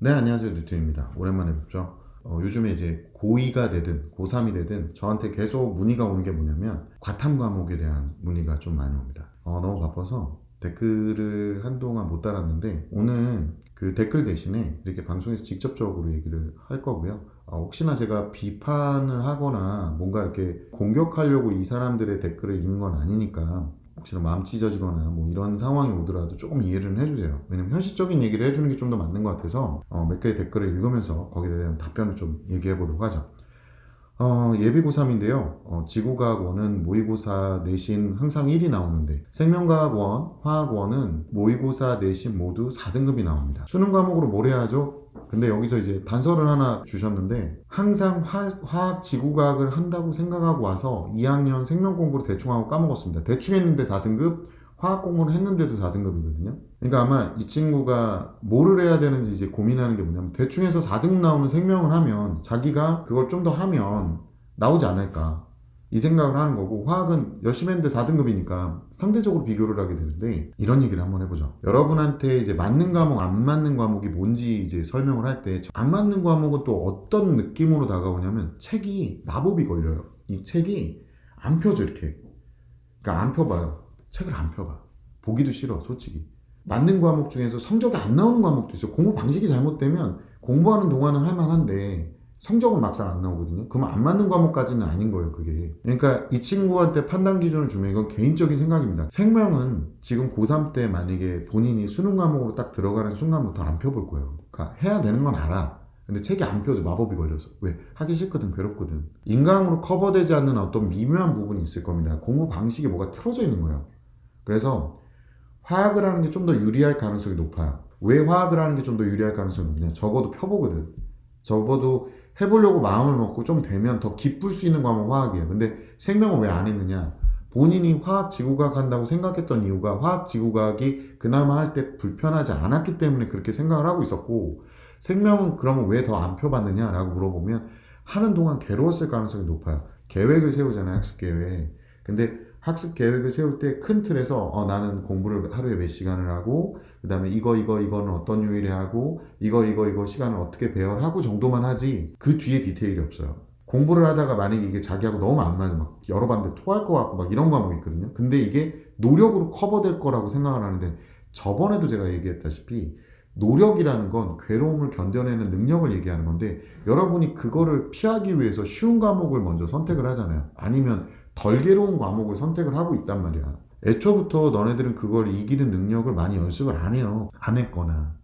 네, 안녕하세요. 뉴트입니다. 오랜만에 뵙죠. 요즘에 이제 고2가 되든 고3이 되든 저한테 계속 문의가 오는 게 뭐냐면 과탐 과목에 대한 문의가 좀 많이 옵니다. 너무 바빠서 댓글을 한동안 못 달았는데 오늘 그 댓글 대신에 이렇게 방송에서 직접적으로 얘기를 할 거고요. 혹시나 제가 비판을 하거나 뭔가 이렇게 공격하려고 이 사람들의 댓글을 읽는 건 아니니까 혹시나 마음 찢어지거나 뭐 이런 상황이 오더라도 조금 이해를 해주세요. 왜냐면 현실적인 얘기를 해주는 게 좀 더 맞는 것 같아서 몇 개의 댓글을 읽으면서 거기에 대한 답변을 좀 얘기해 보도록 하죠. 예비 고3인데요. 지구과학 원은 모의고사 내신 항상 1이 나오는데 생명과학 원, 화학 원은 모의고사 내신 모두 4등급이 나옵니다. 수능 과목으로 뭘 해야 하죠? 근데 여기서 이제 단서를 하나 주셨는데 항상 화학 지구과학을 한다고 생각하고 와서 2학년 생명 공부를 대충 하고 까먹었습니다. 대충 했는데 4등급, 화학 공부를 했는데도 4등급이거든요. 그러니까 아마 이 친구가 뭐를 해야 되는지 이제 고민하는 게 뭐냐면 대충 해서 4등 나오는 생명을 하면 자기가 그걸 좀 더 하면 나오지 않을까 이 생각을 하는 거고, 화학은 열심히 했는데 4등급이니까 상대적으로 비교를 하게 되는데 이런 얘기를 한번 해보죠. 여러분한테 이제 맞는 과목 안 맞는 과목이 뭔지 이제 설명을 할 때 안 맞는 과목은 또 어떤 느낌으로 다가오냐면 책이 마법이 걸려요. 이 책이 안 펴져 이렇게. 그러니까 안 펴봐요. 책을 안 펴봐. 보기도 싫어 솔직히. 맞는 과목 중에서 성적이 안 나오는 과목도 있어요. 공부 방식이 잘못되면 공부하는 동안은 할만한데 성적은 막상 안 나오거든요. 그러면 안 맞는 과목까지는 아닌 거예요, 그게. 그러니까 이 친구한테 판단 기준을 주면 이건 개인적인 생각입니다. 생명은 지금 고3 때 만약에 본인이 수능 과목으로 딱 들어가는 순간부터 안 펴볼 거예요. 그러니까 해야 되는 건 알아. 근데 책이 안 펴져. 마법이 걸려서. 왜? 하기 싫거든, 괴롭거든. 인강으로 커버되지 않는 어떤 미묘한 부분이 있을 겁니다. 공부 방식에 뭐가 틀어져 있는 거예요. 그래서 화학을 하는 게 좀 더 유리할 가능성이 높아요. 왜 화학을 하는 게 좀 더 유리할 가능성이 높냐? 적어도 펴보거든. 적어도 해보려고 마음을 먹고 좀 되면 더 기쁠 수 있는 과목은 화학이에요. 근데 생명은 왜 안 했느냐? 본인이 화학 지구과학 한다고 생각했던 이유가 화학 지구과학이 그나마 할 때 불편하지 않았기 때문에 그렇게 생각을 하고 있었고, 생명은 그러면 왜 더 안 펴봤느냐라고 물어보면 하는 동안 괴로웠을 가능성이 높아요. 계획을 세우잖아요, 학습 계획. 근데 학습 계획을 세울 때 큰 틀에서 나는 공부를 하루에 몇 시간을 하고, 그 다음에 이거는 어떤 요일에 하고, 이거 시간을 어떻게 배열하고 정도만 하지 그 뒤에 디테일이 없어요. 공부를 하다가 만약에 이게 자기하고 너무 안 맞아, 막 여러 반대 토할 것 같고 막 이런 과목이 있거든요. 근데 이게 노력으로 커버될 거라고 생각을 하는데, 저번에도 제가 얘기했다시피 노력이라는 건 괴로움을 견뎌내는 능력을 얘기하는 건데, 여러분이 그거를 피하기 위해서 쉬운 과목을 먼저 선택을 하잖아요. 아니면 덜 괴로운 과목을 선택을 하고 있단 말이야. 애초부터 너네들은 그걸 이기는 능력을 많이 연습을 안 해요. 안 했거나.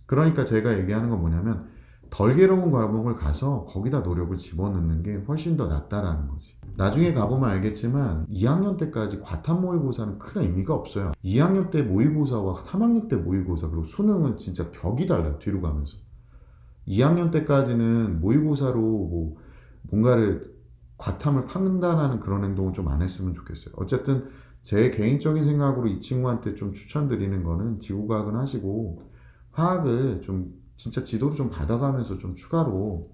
그러니까 제가 얘기하는 건 뭐냐면 덜 괴로운 과목을 가서 거기다 노력을 집어넣는 게 훨씬 더 낫다라는 거지. 나중에 가보면 알겠지만 2학년 때까지 과탐 모의고사는 큰 의미가 없어요. 2학년 때 모의고사와 3학년 때 모의고사, 그리고 수능은 진짜 격이 달라요. 뒤로 가면서. 2학년 때까지는 모의고사로 뭐 뭔가를 과탐을 판단하는 그런 행동을 좀 안 했으면 좋겠어요. 어쨌든 제 개인적인 생각으로 이 친구한테 좀 추천드리는 거는 지구과학은 하시고 화학을 좀 진짜 지도를 좀 받아가면서 좀 추가로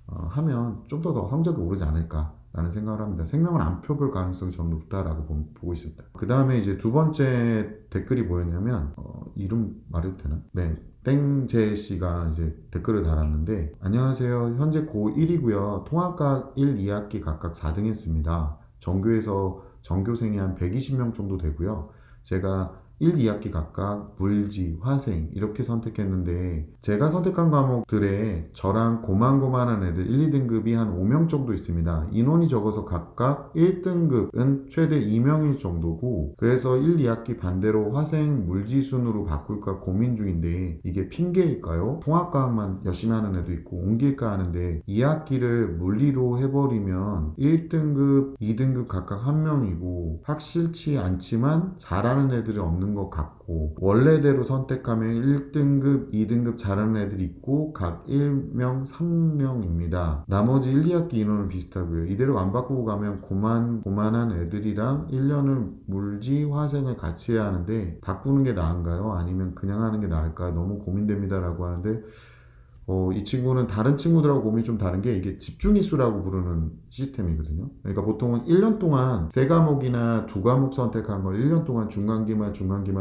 하면 좀 더 성적이 오르지 않을까라는 생각을 합니다. 생명을 안 펴볼 가능성이 저는 높다라고 보고 있습니다. 그 다음에 이제 두 번째 댓글이 뭐였냐면 이름 말해도 되나? 네. 땡제 씨가 이제 댓글을 달았는데, 안녕하세요. 현재 고1이고요. 통합과학 1, 2학기 각각 4등 했습니다. 전교에서 전교생이 한 120명 정도 되고요. 제가 1, 2학기 각각 물지, 화생 이렇게 선택했는데, 제가 선택한 과목들에 저랑 고만고만한 애들 1, 2등급이 한 5명 정도 있습니다. 인원이 적어서 각각 1등급은 최대 2명일 정도고, 그래서 1, 2학기 반대로 화생, 물지 순으로 바꿀까 고민 중인데 이게 핑계일까요? 통합과학만 열심히 하는 애도 있고 옮길까 하는데 2학기를 물리로 해버리면 1등급, 2등급 각각 1명이고 확실치 않지만 잘하는 애들이 없는 것 같고, 원래대로 선택하면 1등급, 2등급 잘하는 애들이 있고 각 1명, 3명입니다. 나머지 1, 2학기 인원은 비슷하고요. 이대로 안 바꾸고 가면 고만한 애들이랑 1년을 물지, 화생을 같이 해야 하는데 바꾸는 게 나은가요? 아니면 그냥 하는 게 나을까요? 너무 고민됩니다 라고 하는데, 이 친구는 다른 친구들하고 고민이 좀 다른 게 이게 집중이수라고 부르는 시스템이거든요. 그러니까 보통은 1년 동안 세 과목이나 두 과목 선택한 걸 1년 동안 중간기말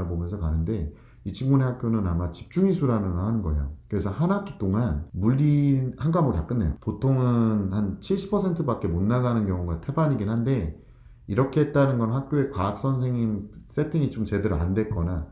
보면서 가는데, 이 친구네 학교는 아마 집중이수라는 걸 하는 거예요. 그래서 한 학기 동안 물리 한 과목 다 끝내요. 보통은 한 70%밖에 못 나가는 경우가 태반이긴 한데, 이렇게 했다는 건 학교의 과학 선생님 세팅이 좀 제대로 안 됐거나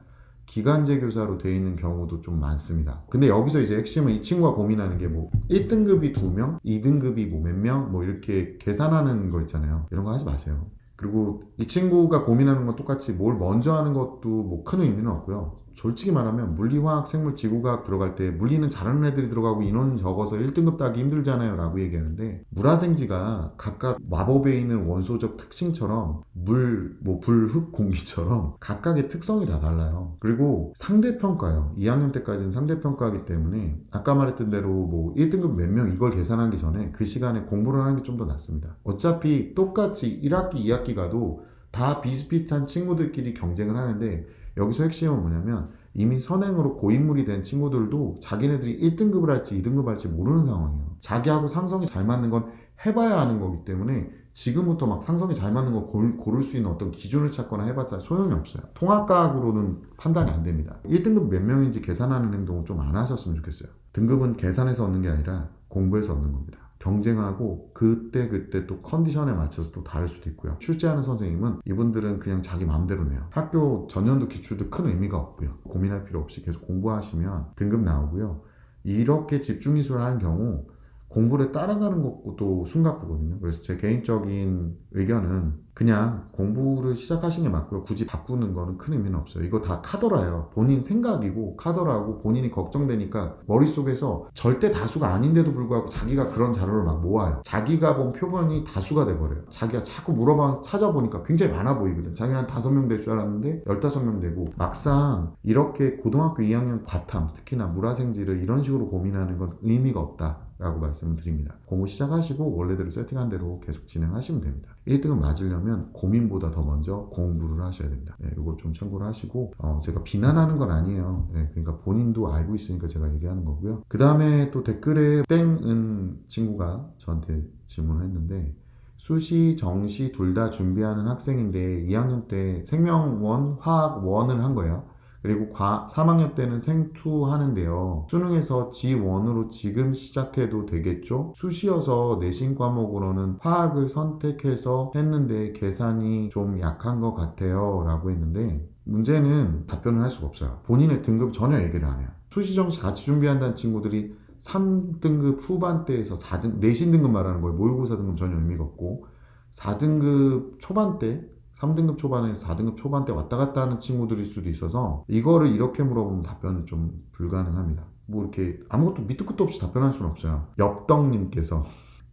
기간제 교사로 되어 있는 경우도 좀 많습니다. 근데 여기서 이제 핵심은 이 친구가 고민하는 게 뭐 1등급이 2명, 2등급이 뭐 몇 명, 뭐 이렇게 계산하는 거 있잖아요. 이런 거 하지 마세요. 그리고 이 친구가 고민하는 건 똑같이 뭘 먼저 하는 것도 뭐 큰 의미는 없고요. 솔직히 말하면 물리, 화학, 생물, 지구과학 들어갈 때 물리는 잘하는 애들이 들어가고 인원 적어서 1등급 따기 힘들잖아요 라고 얘기하는데, 물화생지가 각각 마법에 있는 원소적 특징처럼 물, 뭐 불, 흙, 공기처럼 각각의 특성이 다 달라요. 그리고 상대평가요. 2학년 때까지는 상대평가하기 때문에 아까 말했던 대로 뭐 1등급 몇 명 이걸 계산하기 전에 그 시간에 공부를 하는 게 좀 더 낫습니다. 어차피 똑같이 1학기, 2학기 가도 다 비슷비슷한 친구들끼리 경쟁을 하는데, 여기서 핵심은 뭐냐면 이미 선행으로 고인물이 된 친구들도 자기네들이 1등급을 할지 2등급 할지 모르는 상황이에요. 자기하고 상성이 잘 맞는 건 해봐야 하는 거기 때문에 지금부터 막 상성이 잘 맞는 걸 고를 수 있는 어떤 기준을 찾거나 해봤자 소용이 없어요. 통합과학으로는 판단이 안 됩니다. 1등급 몇 명인지 계산하는 행동을 좀 안 하셨으면 좋겠어요. 등급은 계산해서 얻는 게 아니라 공부해서 얻는 겁니다. 경쟁하고 그때 또 컨디션에 맞춰서 또 다를 수도 있고요. 출제하는 선생님은 이분들은 그냥 자기 마음대로 내요. 학교 전년도 기출도 큰 의미가 없고요. 고민할 필요 없이 계속 공부하시면 등급 나오고요. 이렇게 집중이수를 하는 경우 공부를 따라가는 것도 숨가쁘거든요. 그래서 제 개인적인 의견은 그냥 공부를 시작하시는 게 맞고요. 굳이 바꾸는 거는 큰 의미는 없어요. 이거 다 카더라예요. 본인 생각이고 카더라고 본인이 걱정되니까 머릿속에서 절대 다수가 아닌데도 불구하고 자기가 그런 자료를 막 모아요. 자기가 본 표본이 다수가 돼버려요. 자기가 자꾸 물어봐서 찾아보니까 굉장히 많아 보이거든. 자기는 한 5명 될 줄 알았는데 15명 되고, 막상 이렇게 고등학교 2학년 과탐, 특히나 물화생지를 이런 식으로 고민하는 건 의미가 없다 라고 말씀을 드립니다. 공부 시작하시고 원래대로 세팅한 대로 계속 진행하시면 됩니다. 1등은 맞으려면 고민보다 더 먼저 공부를 하셔야 됩니다. 네, 이거 좀 참고를 하시고, 제가 비난하는 건 아니에요. 네, 그러니까 본인도 알고 있으니까 제가 얘기하는 거고요. 그 다음에 또 댓글에 땡은 친구가 저한테 질문을 했는데, 수시, 정시 둘 다 준비하는 학생인데 2학년 때 생명원, 화학원을 한 거예요. 그리고 3학년 때는 생2 하는데요. 수능에서 G1으로 지금 시작해도 되겠죠? 수시여서 내신 과목으로는 화학을 선택해서 했는데 계산이 좀 약한 것 같아요 라고 했는데, 문제는 답변을 할 수가 없어요. 본인의 등급 전혀 얘기를 안 해요. 수시, 정시 같이 준비한다는 친구들이 3등급 후반대에서 4등, 내신 등급 말하는 거예요. 모의고사 등급 전혀 의미가 없고, 4등급 초반대, 3등급 초반에서 4등급 초반대 왔다 갔다 하는 친구들일 수도 있어서 이거를 이렇게 물어보면 답변은 좀 불가능합니다. 뭐 이렇게 아무것도 밑도 끝도 없이 답변할 수는 없어요. 엽떡님께서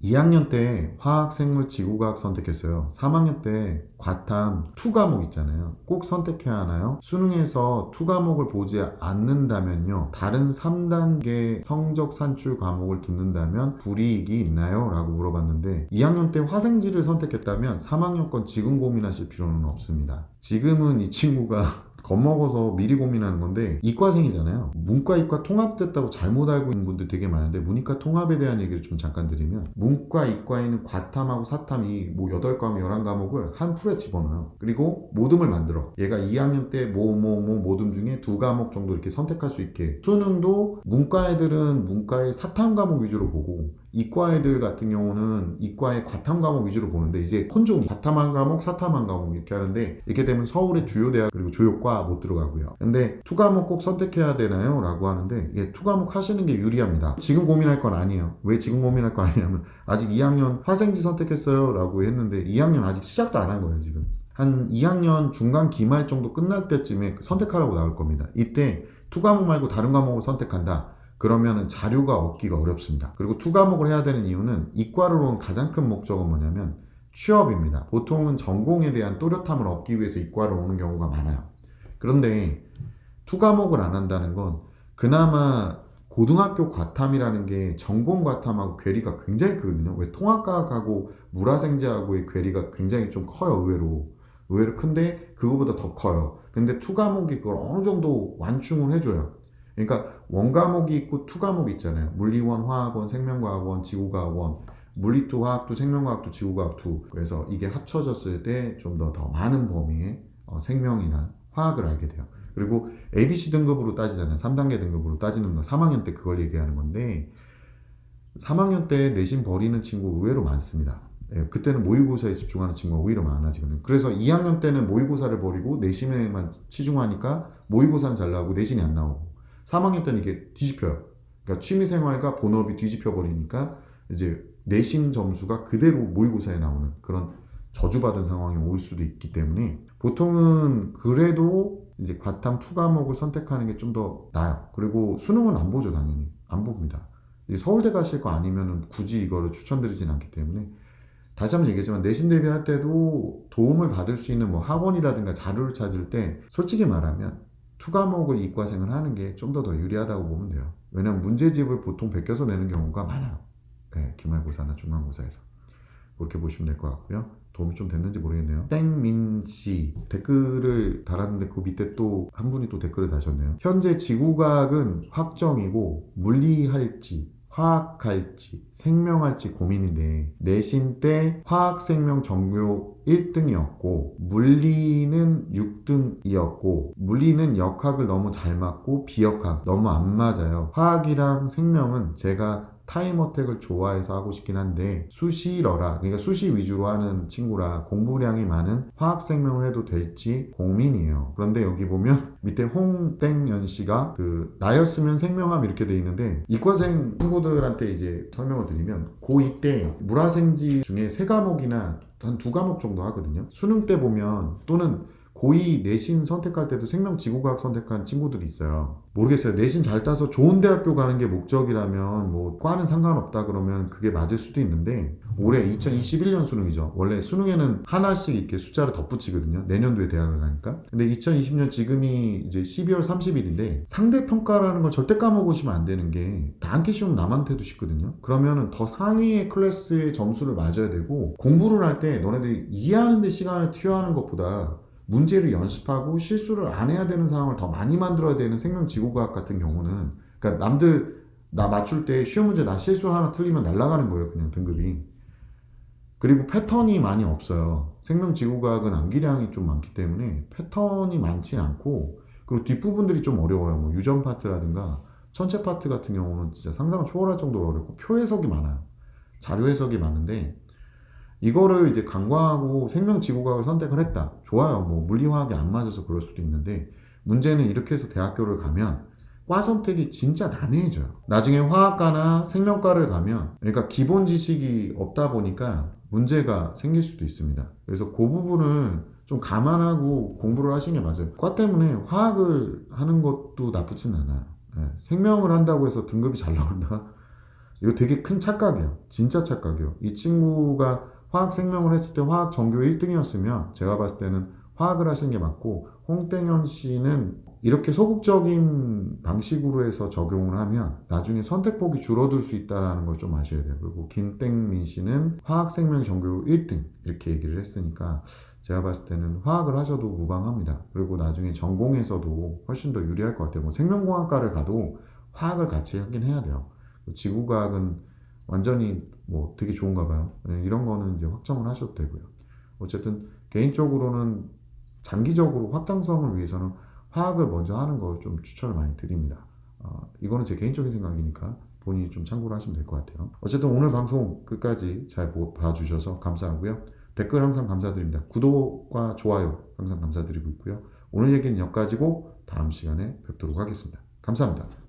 2학년 때 화학, 생물, 지구과학 선택했어요. 3학년 때 과탐 2 과목 있잖아요. 꼭 선택해야 하나요? 수능에서 2 과목을 보지 않는다면요, 다른 3단계 성적 산출 과목을 듣는다면 불이익이 있나요? 라고 물어봤는데, 2학년 때 화생지를 선택했다면 3학년 건 지금 고민하실 필요는 없습니다. 지금은 이 친구가 겁먹어서 미리 고민하는 건데, 이과생이잖아요. 문과, 이과 통합됐다고 잘못 알고 있는 분들 되게 많은데, 문이과 통합에 대한 얘기를 좀 잠깐 드리면, 문과, 이과에는 과탐하고 사탐이 뭐 8과목, 11과목을 한 풀에 집어넣어요. 그리고 모듬을 만들어. 얘가 2학년 때 모듬 중에 2과목 정도 이렇게 선택할 수 있게. 수능도 문과 애들은 문과의 사탐 과목 위주로 보고, 이과 애들 같은 경우는 이과의 과탐 과목 위주로 보는데, 이제 혼종이 과탐한 과목, 사탐한 과목 이렇게 하는데, 이렇게 되면 서울의 주요 대학 그리고 주요과 못 들어가고요. 근데 2 과목 꼭 선택해야 되나요? 라고 하는데, 예, 2 과목 하시는 게 유리합니다. 지금 고민할 건 아니에요. 왜 지금 고민할 건 아니냐면, 아직 2학년 화생지 선택했어요 라고 했는데 2학년 아직 시작도 안 한 거예요. 지금 한 2학년 중간 기말 정도 끝날 때쯤에 선택하라고 나올 겁니다. 이때 2 과목 말고 다른 과목을 선택한다 그러면은 자료가 얻기가 어렵습니다. 그리고 2 과목을 해야 되는 이유는, 이과를 온 가장 큰 목적은 뭐냐면 취업입니다. 보통은 전공에 대한 또렷함을 얻기 위해서 이과를 오는 경우가 많아요. 그런데 2 과목을 안 한다는 건, 그나마 고등학교 과탐이라는 게 전공 과탐하고 괴리가 굉장히 크거든요. 왜 통합과학하고 물화생지하고의 괴리가 굉장히 좀 커요. 의외로 큰데 그거보다 더 커요. 근데 2 과목이 그걸 어느 정도 완충을 해줘요. 그러니까 원과목이 있고 2 과목이 있잖아요. 물리원, 화학원, 생명과학원, 지구과학원, 물리2, 화학2, 생명과학2, 지구과학2. 그래서 이게 합쳐졌을 때 좀 더 많은 범위의 생명이나 화학을 알게 돼요. 그리고 ABC 등급으로 따지잖아요. 3단계 등급으로 따지는 거 3학년 때 그걸 얘기하는 건데 3학년 때 내신 버리는 친구 의외로 많습니다. 예, 그때는 모의고사에 집중하는 친구가 오히려 많아지거든요. 그래서 2학년 때는 모의고사를 버리고 내신에만 치중하니까 모의고사는 잘 나오고 내신이 안 나오고 3학년 때는 이게 뒤집혀요. 그러니까 취미생활과 본업이 뒤집혀 버리니까 이제 내신 점수가 그대로 모의고사에 나오는 그런 저주받은 상황이 올 수도 있기 때문에 보통은 그래도 이제 과탐 2과목을 선택하는 게 좀 더 나아요. 그리고 수능은 안 보죠, 당연히. 안 봅니다. 서울대 가실 거 아니면 굳이 이거를 추천드리진 않기 때문에 다시 한번 얘기하지만 내신 대비할 때도 도움을 받을 수 있는 뭐 학원이라든가 자료를 찾을 때 솔직히 말하면 2과목을 이과생을 하는 게 좀 더 유리하다고 보면 돼요. 왜냐면 문제집을 보통 베껴서 내는 경우가 많아요. 네, 기말고사나 중간고사에서. 그렇게 보시면 될 것 같고요. 도움이 좀 됐는지 모르겠네요. 땡민씨 댓글을 달았는데 그 밑에 또 한 분이 또 댓글을 다셨네요. 현재 지구과학은 확정이고 물리할지 화학할지 생명할지 고민인데 내신 때 화학생명 전교 1등이었고 물리는 6등이었고 물리는 역학을 너무 잘 맞고 비역학 너무 안 맞아요. 화학이랑 생명은 제가 타임어택을 좋아해서 하고 싶긴 한데 수시러라 그러니까 수시 위주로 하는 친구라 공부량이 많은 화학생명을 해도 될지 고민이에요. 그런데 여기 보면 밑에 홍땡연 씨가 그 나였으면 생명함 이렇게 돼 있는데 이과생 친구들한테 이제 설명을 드리면 고2 때 물화생지 중에 3과목이나 한 2과목 정도 하거든요. 수능 때 보면 또는 고2 내신 선택할 때도 생명지구과학 선택한 친구들이 있어요. 모르겠어요. 내신 잘 따서 좋은 대학교 가는 게 목적이라면 뭐 과는 상관없다 그러면 그게 맞을 수도 있는데 올해 2021년 수능이죠. 원래 수능에는 하나씩 이렇게 숫자를 덧붙이거든요. 내년도에 대학을 가니까. 근데 2020년 지금이 이제 12월 30일인데 상대평가라는 걸 절대 까먹으시면 안 되는 게 나한테 쉬우면 남한테도 쉽거든요. 그러면은 더 상위의 클래스의 점수를 맞아야 되고 공부를 할 때 너네들이 이해하는 데 시간을 투여하는 것보다 문제를 연습하고 실수를 안 해야 되는 상황을 더 많이 만들어야 되는 생명지구과학 같은 경우는 그러니까 남들 나 맞출 때 쉬운 문제 나 실수 하나 틀리면 날아가는 거예요. 그냥 등급이. 그리고 패턴이 많이 없어요. 생명지구과학은 암기량이 좀 많기 때문에 패턴이 많지 않고 그리고 뒷부분들이 좀 어려워요. 뭐 유전 파트라든가 천체 파트 같은 경우는 진짜 상상을 초월할 정도로 어렵고 표 해석이 많아요. 자료 해석이 많은데 이거를 이제 간과하고 생명지구과학을 선택을 했다. 좋아요. 뭐 물리화학이 안 맞아서 그럴 수도 있는데 문제는 이렇게 해서 대학교를 가면 과 선택이 진짜 난해해져요. 나중에 화학과나 생명과를 가면 그러니까 기본 지식이 없다 보니까 문제가 생길 수도 있습니다. 그래서 그 부분을 좀 감안하고 공부를 하시는 게 맞아요. 과 때문에 화학을 하는 것도 나쁘진 않아요. 네. 생명을 한다고 해서 등급이 잘 나온다? 이거 되게 큰 착각이에요. 진짜 착각이에요. 이 친구가 화학 생명을 했을 때 화학 전교 1등이었으면 제가 봤을 때는 화학을 하시는 게 맞고 홍땡현 씨는 이렇게 소극적인 방식으로 해서 적용을 하면 나중에 선택폭이 줄어들 수 있다는 걸 좀 아셔야 돼요. 그리고 김땡민 씨는 화학 생명 전교 1등 이렇게 얘기를 했으니까 제가 봤을 때는 화학을 하셔도 무방합니다. 그리고 나중에 전공에서도 훨씬 더 유리할 것 같아요. 뭐 생명공학과를 가도 화학을 같이 하긴 해야 돼요. 지구과학은 완전히 뭐 되게 좋은가 봐요. 이런 거는 이제 확정을 하셔도 되고요. 어쨌든 개인적으로는 장기적으로 확장성을 위해서는 화학을 먼저 하는 걸 좀 추천을 많이 드립니다. 이거는 제 개인적인 생각이니까 본인이 좀 참고를 하시면 될 것 같아요. 어쨌든 오늘 방송 끝까지 잘 봐주셔서 감사하고요. 댓글 항상 감사드립니다. 구독과 좋아요 항상 감사드리고 있고요. 오늘 얘기는 여기까지고 다음 시간에 뵙도록 하겠습니다. 감사합니다.